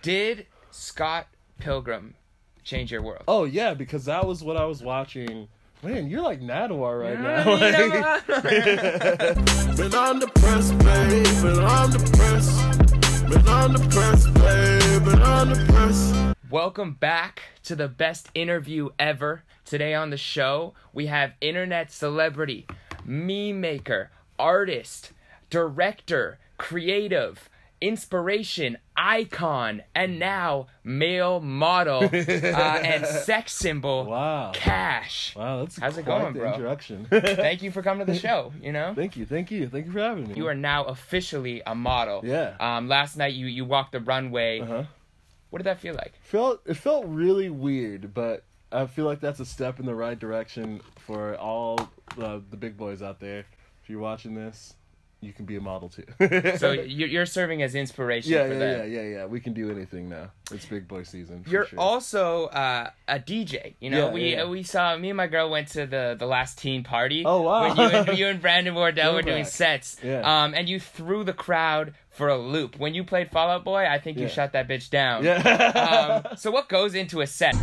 Did Scott Pilgrim change your world? Oh, yeah, because that was what I was watching. Man, you're like Nadawa right now. Been on the press, babe. Been on the press. Been on the press, babe. Been on the press. Welcome back to the best interview ever. Today on the show, we have internet celebrity, meme maker, artist, director, creative, inspiration, icon, and now male model and sex symbol. Wow. Ka5sh. Wow, that's how's it quite going, the bro? introduction. Thank you for coming to the show. You know. Thank you for having me. You are now officially a model. Yeah. Last night you walked the runway. Uh-huh. What did that feel like? It felt really weird, but I feel like that's a step in the right direction for all the big boys out there. If you're watching this, you can be a model too. So you're serving as inspiration for them. Yeah. We can do anything now. It's big boy season. You're sure. also a DJ. You know, Yeah, we saw, me and my girl went to the last teen party. Oh, wow. When you and Brandon Wardell were doing sets. Yeah. And you threw the crowd for a loop. When you played Fall Out Boy, I think you shut that bitch down. Yeah. So what goes into a set?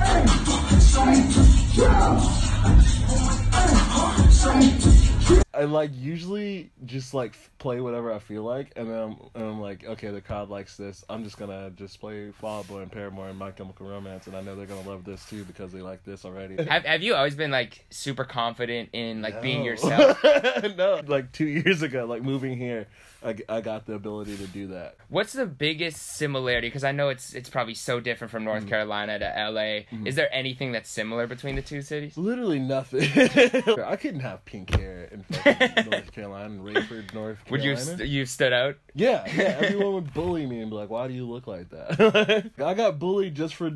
I usually just play whatever I feel like, and then I'm like, okay, the crowd likes this. I'm just gonna play Fall Out Boy and Paramore and My Chemical Romance, and I know they're gonna love this too because they like this already. Have you always been super confident in being yourself? No, 2 years ago, moving here, I got the ability to do that. What's the biggest similarity? Because I know it's probably so different from North Carolina to LA. Is there anything that's similar between the two cities? Literally nothing. I couldn't have pink hair in fucking North Carolina and Rayford, North Carolina. Would you stood out? Yeah. Everyone would bully me and be like, "Why do you look like that?" I got bullied just for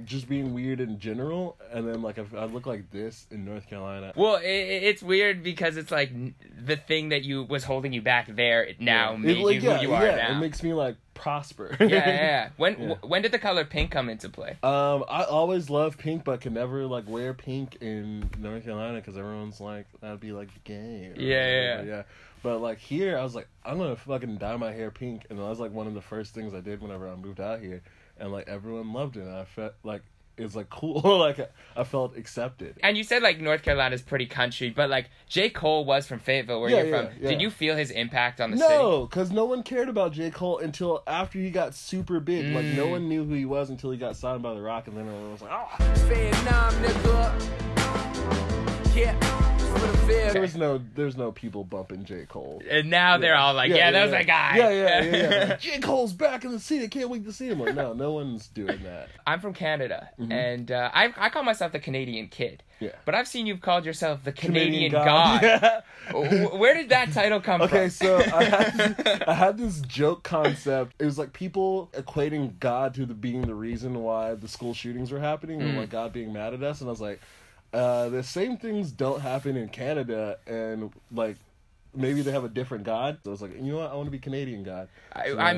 just being weird in general, and then if I look like this in North Carolina. Well, it's weird because it's the thing that was holding you back there now made you who you are now. It makes me prosper. Yeah. When did the color pink come into play? I always loved pink, but could never wear pink in North Carolina because everyone's that'd be gay. Yeah. But here, I was I'm gonna fucking dye my hair pink, and that was one of the first things I did whenever I moved out here, and everyone loved it. And I felt it's cool. I felt accepted. And you said North Carolina's pretty country, but J. Cole was from Fayetteville, where you're from. Yeah. Did you feel his impact on the city? No, because no one cared about J. Cole until after he got super big. No one knew who he was until he got signed by The Rock, and then everyone was oh. Vietnam, nigga. Yeah. There's no people bumping J. Cole. And now they're all that was a guy. Yeah. J. Cole's back in the city. I can't wait to see him. No one's doing that. I'm from Canada, and I call myself the Canadian Kid. Yeah. But I've seen you've called yourself the Canadian God. Yeah. Where did that title come from? Okay, so I had this joke concept. It was people equating God to being the reason why the school shootings were happening, or God being mad at us, and I was like, the same things don't happen in Canada, and maybe they have a different God. So I was you know what, I want to be Canadian God. So I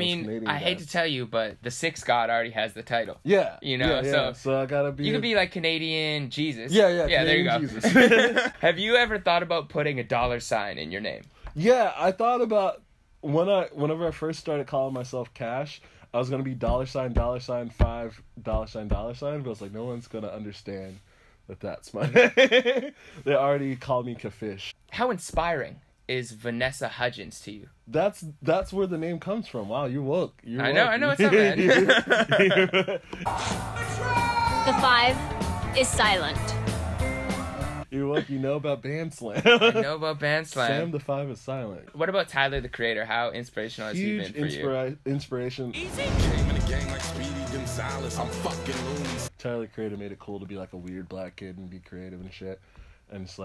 hate to tell you, but the sixth God already has the title. Yeah. You know, so I gotta be. You could be Canadian Jesus. Yeah. Canadian there you go. Jesus. Have you ever thought about putting a $sign in your name? Yeah, I thought about whenever I first started calling myself Ka5sh, I was gonna be $5 $, but I was no one's gonna understand that's my name. They already call me Ka5sh. How inspiring is Vanessa Hudgens to you? That's where the name comes from. Wow, you're woke. I know what's up, man. The 5 is silent. You're woke. You know about band slam. I know about band slam. Sam, the 5 is silent. What about Tyler, the Creator? How inspirational has he been for you? Inspiration. Easy. Came in the gang like Speedy Gonzalez. I'm fucking loony. Tyler, the Creator, made it cool to be a weird black kid and be creative and shit. And it's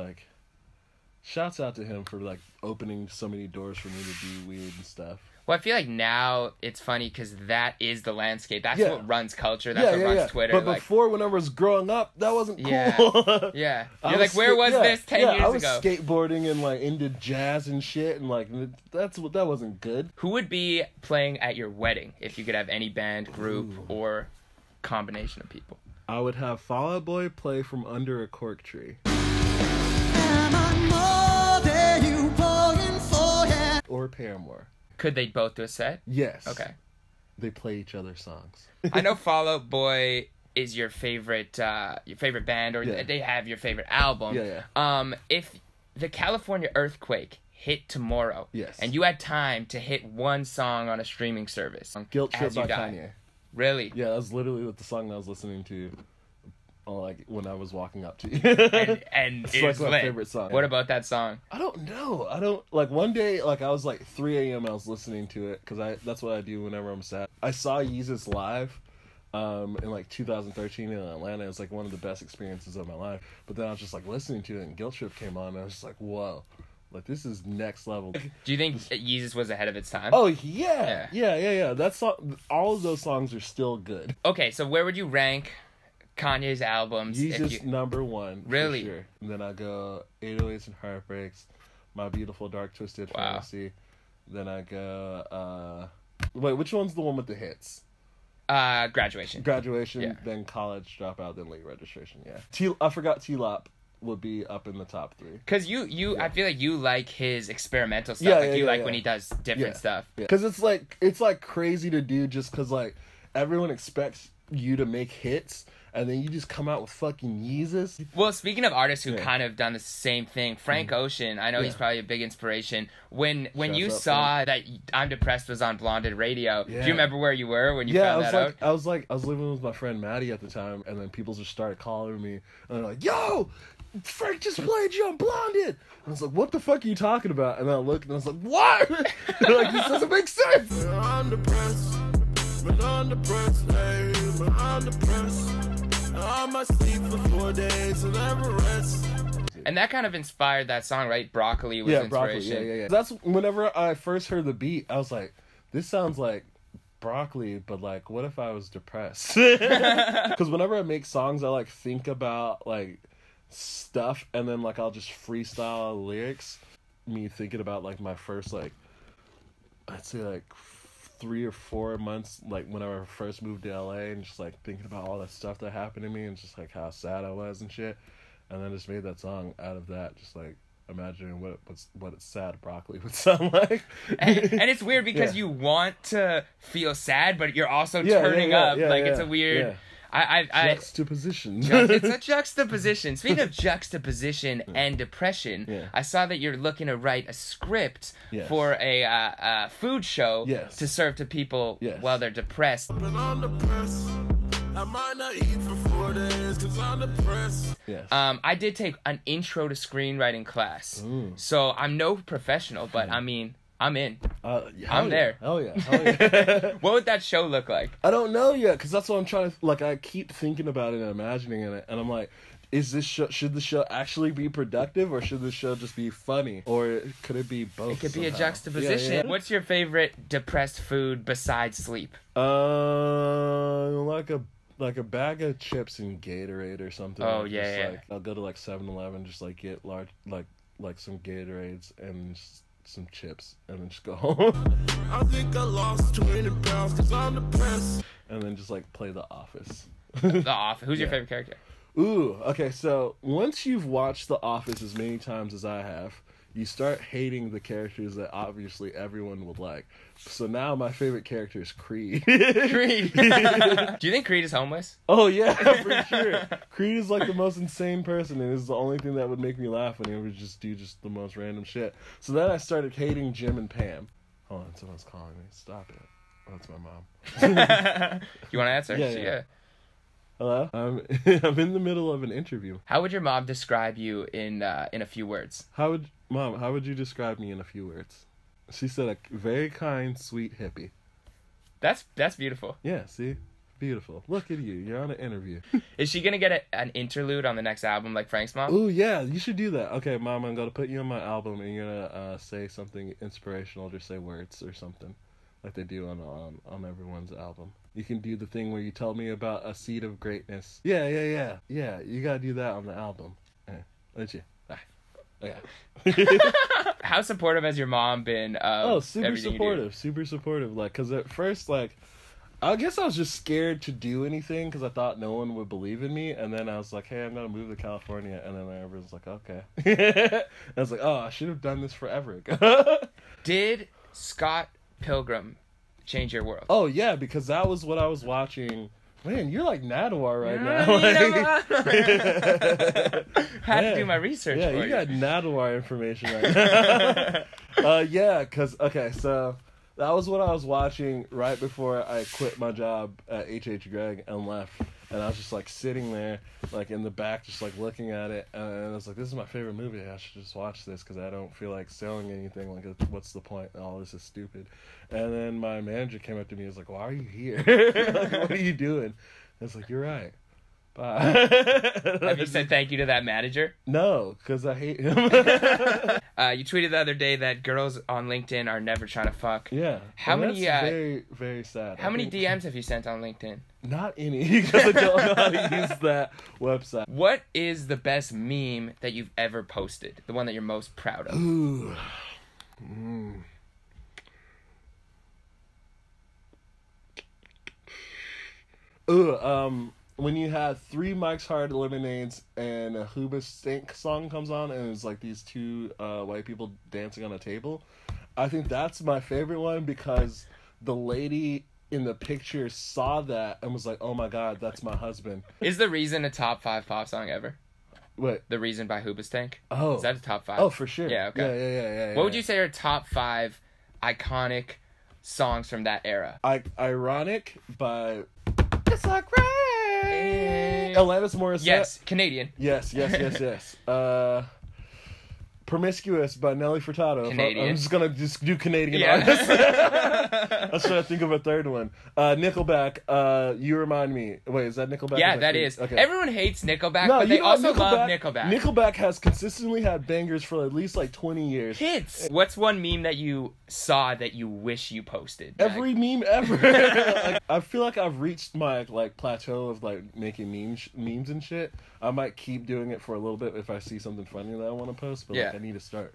shouts out to him for opening so many doors for me to do weird and stuff. Well, I feel now it's funny because that is the landscape. That's what runs culture. That's what runs Twitter. But before, when I was growing up, that wasn't cool. Yeah. You're where was this 10 years ago? I was skateboarding and into jazz and shit, and that wasn't good. Who would be playing at your wedding if you could have any band, group, or combination of people? I would have Fall Out Boy play from under a cork tree. Or Paramore. Could they both do a set? Yes. Okay. they play each other's songs. I know Fall Out Boy is your favorite band, or they have your favorite album. If the California earthquake hit tomorrow, and you had time to hit one song on a streaming service, Guilt Trip by Kanye. Really? Yeah, that was literally the song that I was listening to, like when I was walking up to you. and it's like my favorite song. What about that song? I don't know. I don't like. One day, like I was like 3 a.m. I was listening to it because that's what I do whenever I'm sad. I saw Yeezus live. In like 2013 in Atlanta. It was like one of the best experiences of my life. But then I was just like listening to it, and Guilt Trip came on, and I was just like, whoa, like this is next level. Do you think Yeezus was ahead of its time? Oh yeah. That's all of those songs are still good. Okay, so where would you rank Kanye's albums? Yeezus number one. Really? For sure. And then I go 808s and Heartbreaks, My Beautiful Dark Twisted Fantasy. Then I go wait, which one's the one with the hits? Graduation, then College Dropout, then Late Registration. I forgot T-Lop would be up in the top 3. Because I feel like you like his experimental stuff. When he does different stuff. Because it's like crazy to do just because like everyone expects you to make hits, and then you just come out with fucking Yeezus. Well, speaking of artists who kind of done the same thing, Frank Ocean, I know he's probably a big inspiration. When you saw that I'm Depressed was on Blonded Radio, do you remember where you were when you found that out? I was living with my friend Maddie at the time, and then people just started calling me, and they're like, yo, Frank just played you on Blonded. And I was like, what the fuck are you talking about? And then I looked, and I was like, what? Like, this doesn't make sense. I'm depressed, but I'm depressed, hey, but I'm depressed. I must sleep for 4 days and never rest. And that kind of inspired that song, right? Broccoli was inspiration. Broccoli, yeah. That's whenever I first heard the beat, I was like, this sounds like Broccoli, but like, what if I was depressed? Because whenever I make songs, I like think about like stuff, and then like I'll just freestyle lyrics. Me thinking about like my first like, I'd say like 3 or 4 months, like whenever I first moved to LA, and just like thinking about all that stuff that happened to me, and just like how sad I was and shit, and then just made that song out of that, just like imagining what a sad Broccoli would sound like. and it's weird because you want to feel sad, but you're also turning up. It's a weird. Juxtaposition. It's a juxtaposition. Speaking of juxtaposition and depression, I saw that you're looking to write a script for a food show to serve to people while they're depressed. But I'm depressed. I might not eat for 4 days because I'm depressed. I did take an intro to screenwriting class, so I'm no professional, but I mean, I'm in. I'm there. Hell yeah. What would that show look like? I don't know yet, because that's what I'm trying to, like, I keep thinking about it and imagining it, and I'm like, should the show actually be productive, or should the show just be funny? Or could it be both? It could be a juxtaposition. What's your favorite depressed food besides sleep? Like a bag of chips and Gatorade or something. Like, I'll go to like 7-Eleven, just like get large, like some Gatorades and just some chips, and then just go home. I think I lost 20 pounds because I'm depressed. And then just like play The Office. The Office. Who's your favorite character? Ooh, okay, so once you've watched The Office as many times as I have, you start hating the characters that obviously everyone would like. So now my favorite character is Creed. Creed. Do you think Creed is homeless? Oh yeah, for sure. Creed is like the most insane person, and it's the only thing that would make me laugh when he would just do just the most random shit. So then I started hating Jim and Pam. Hold on, someone's calling me. Stop it. Oh, that's my mom. You want to answer? Yeah. Hello? I'm in the middle of an interview. How would your mom describe you in a few words? How would you describe me in a few words? She said a very kind, sweet hippie. That's beautiful. Yeah, see? Beautiful. Look at you. You're on an interview. Is she going to get an interlude on the next album like Frank's mom? Ooh, yeah. You should do that. Okay, Mom, I'm going to put you on my album, and you're going to say something inspirational. Just say words or something like they do on everyone's album. You can do the thing where you tell me about a seed of greatness. Yeah. Yeah, you got to do that on the album. Don't you? Yeah. How supportive has your mom been of super supportive. Like, because at first, like, I guess I was just scared to do anything because I thought no one would believe in me, and then I was like, hey, I'm gonna move to California, and then everyone's like, okay. I was like, oh, I should have done this forever ago. Did Scott Pilgrim change your world? Oh yeah, because that was what I was watching. Man, you're like Nadawar right now. Had to do my research. Yeah, for you got Nadawar information right now. Yeah, because so that was what I was watching right before I quit my job at H.H. Gregg and left. And I was just like sitting there, like in the back, just like looking at it, and I was like, "This is my favorite movie. I should just watch this because I don't feel like selling anything. Like, what's the point? All this is stupid." And then my manager came up to me and was like, "Why are you here? Like, what are you doing?" I was like, "You're right. Bye." Have you said thank you to that manager? No, because I hate him. You tweeted the other day that girls on LinkedIn are never trying to fuck. Yeah. How many? That's very, very sad. How many DMs have you sent on LinkedIn? Not any, because I don't know how to use that website. What is the best meme that you've ever posted? The one that you're most proud of? Ooh. When you had 3 Mike's Hard Lemonades and a Hubba Stink song comes on, and it's like these 2 white people dancing on a table, I think that's my favorite one because the lady in the picture saw that and was like, "Oh my god, that's my husband." Is The Reason a top 5 pop song ever? What? The Reason by Hoobastank? Oh. Is that a top 5? Oh, for sure. Yeah, okay. Yeah. What would you say are top 5 iconic songs from that era? Ironic by It's Like Rain. Alanis Morissette. Yes, Canadian. Yes. Promiscuous by Nelly Furtado. Canadian. I'm just gonna do Canadian Yeah. artists. I was trying to think of a third one. Nickelback. You Remind Me. Wait, is that Nickelback? Yeah, that is. Okay. Everyone hates Nickelback, but they also love Nickelback. Nickelback has consistently had bangers for at least like 20 years. Hits. What's one meme that you saw that you wish you posted? Every meme ever. Like, I feel like I've reached my like plateau of like making memes and shit. I might keep doing it for a little bit if I see something funny that I want to post, but like I need to start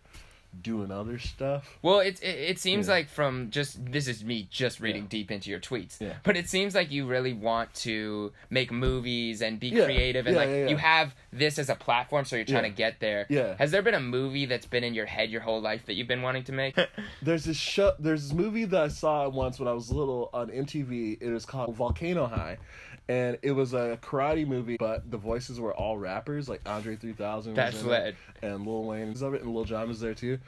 doing other stuff. Well, it seems like from this is me just reading deep into your tweets, but it seems like you really want to make movies and be creative, and you have this as a platform, so you're trying to get there. Yeah. Has there been a movie that's been in your head your whole life that you've been wanting to make? There's this movie that I saw once when I was little on MTV. It was called Volcano High. And it was a karate movie, but the voices were all rappers, like Andre 3000 That's was in lit. it, and Lil Wayne was of it, and Lil Jon was there too.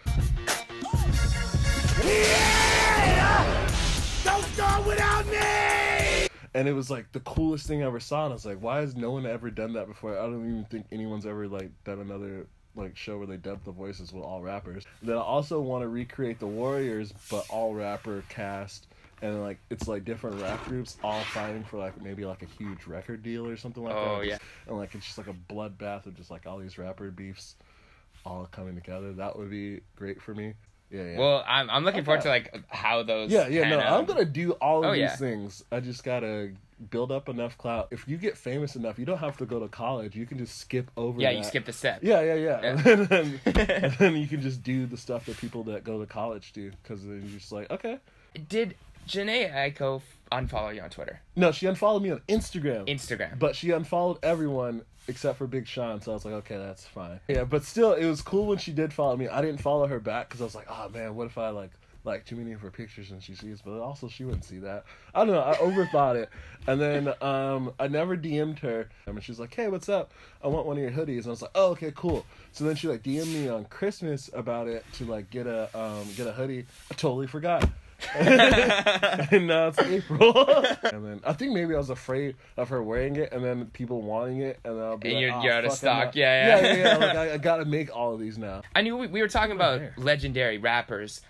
Yeah! Don't go without me! And it was like the coolest thing I ever saw, and I was like, why has no one ever done that before? I don't even think anyone's ever like done another like show where they dubbed the voices with all rappers. Then I also want to recreate the Warriors, but all rapper cast. And like it's like different rap groups all fighting for like maybe like a huge record deal or something like that. Oh yeah. And like it's just like a bloodbath of just like all these rapper beefs all coming together. That would be great for me. Yeah. Well, I'm looking forward to like how those. I'm gonna do all of these things. I just gotta build up enough clout. If you get famous enough, you don't have to go to college. You can just skip over. Yeah, you skip the step. Yeah. and then you can just do the stuff that people that go to college do, because then you're just like, okay. Did Janae Aiko unfollow you on Twitter? No, she unfollowed me on Instagram. Instagram. But she unfollowed everyone except for Big Sean, so I was like, okay, that's fine. Yeah, but still, it was cool when she did follow me. I didn't follow her back because I was like, oh man, what if I like too many of her pictures and she sees, but also she wouldn't see that. I don't know, I overthought it. And then I never DM'd her, and she's like, hey, what's up? I want one of your hoodies. And I was like, oh, okay, cool. So then she like DM'd me on Christmas about it to like get a hoodie. I totally forgot. And now it's April. And then I think maybe I was afraid of her wearing it and then people wanting it, and then I'll be and like, you're out of stock. Yeah. Like I gotta make all of these now. I knew we were talking about legendary rappers.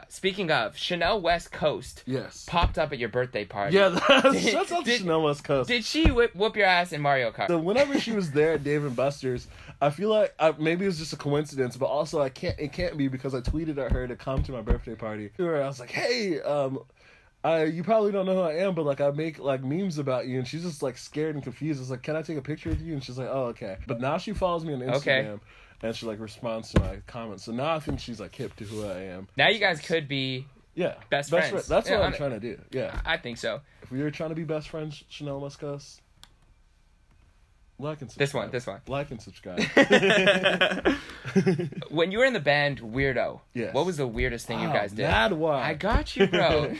Speaking of, Chanel West Coast popped up at your birthday party. Yeah, shut up, Chanel West Coast. Did she whoop your ass in Mario Kart? So whenever she was there at Dave & Buster's, I feel like maybe it was just a coincidence, but also it can't be, because I tweeted at her to come to my birthday party. I was like, hey, you probably don't know who I am, but like I make like memes about you, and she's just like scared and confused. I was like, can I take a picture with you? And she's like, oh, okay. But now she follows me on Instagram. Okay. And she like responds to my comments. So now I think she's like hip to who I am. Now you guys could be best friends. That's what I'm trying to do. Yeah. I think so. If we were trying to be best friends, Chanel West Coast, Like and subscribe. This one. Like and subscribe. When you were in the band Weirdo, Yes. what was the weirdest thing you guys did? Mad Wild. I got you, bro.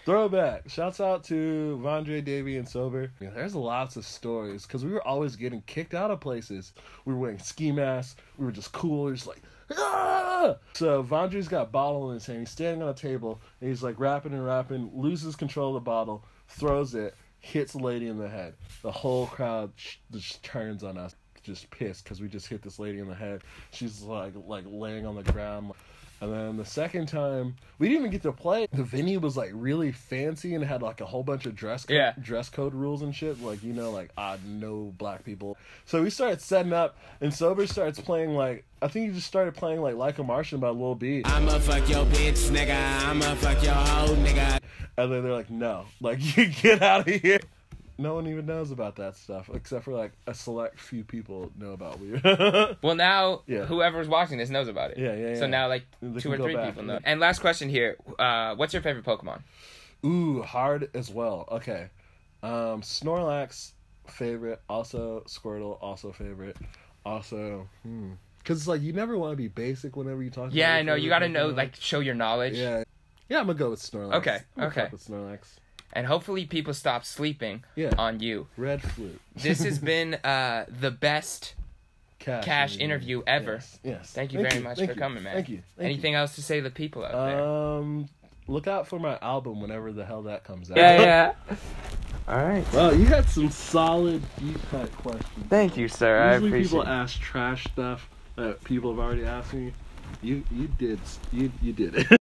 Throwback. Shouts out to Vondre, Davey, and Sober. Yeah, there's lots of stories because we were always getting kicked out of places. We were wearing ski masks. We were just cool. We were just like, ah! So Vondre's got a bottle in his hand. He's standing on a table and he's like rapping and rapping, loses control of the bottle, throws it, hits a lady in the head. The whole crowd just turns on us, just pissed because we just hit this lady in the head. She's like laying on the ground. And then the second time, we didn't even get to play. The venue was like really fancy and had like a whole bunch of dress code rules and shit. Like, you know, like no black people. So we started setting up, and Sober starts playing like, I think he just started playing like a Martian by Lil B. I'ma fuck your bitch, nigga. I'ma fuck your hoe, nigga. And then they're like, no, like you get out of here. No one even knows about that stuff, except for like a select few people know about Weird. Well, now Yeah. whoever's watching this knows about it. Yeah. So now like They 2 can or go 3 back. people know. And last question here. What's your favorite Pokemon? Ooh, hard as well. Okay. Snorlax, favorite. Also, Squirtle, also favorite. Also, because it's like you never want to be basic whenever you talk. Yeah, about I know. your You got to favorite know, Pokemon. like, show your knowledge. Yeah, I'm gonna go with Snorlax. Okay, I'm gonna okay. fuck with Snorlax. And hopefully people stop sleeping on you. Red Flute. This has been the best Ka5sh interview ever. Yes. Thank you very much for coming, man. Thank you. Anything else to say to the people out there? Look out for my album whenever the hell that comes out. Yeah. All right. Well, you had some solid, deep cut questions. Thank you, sir. I Usually appreciate people it. ask trash stuff that people have already asked me. You did it.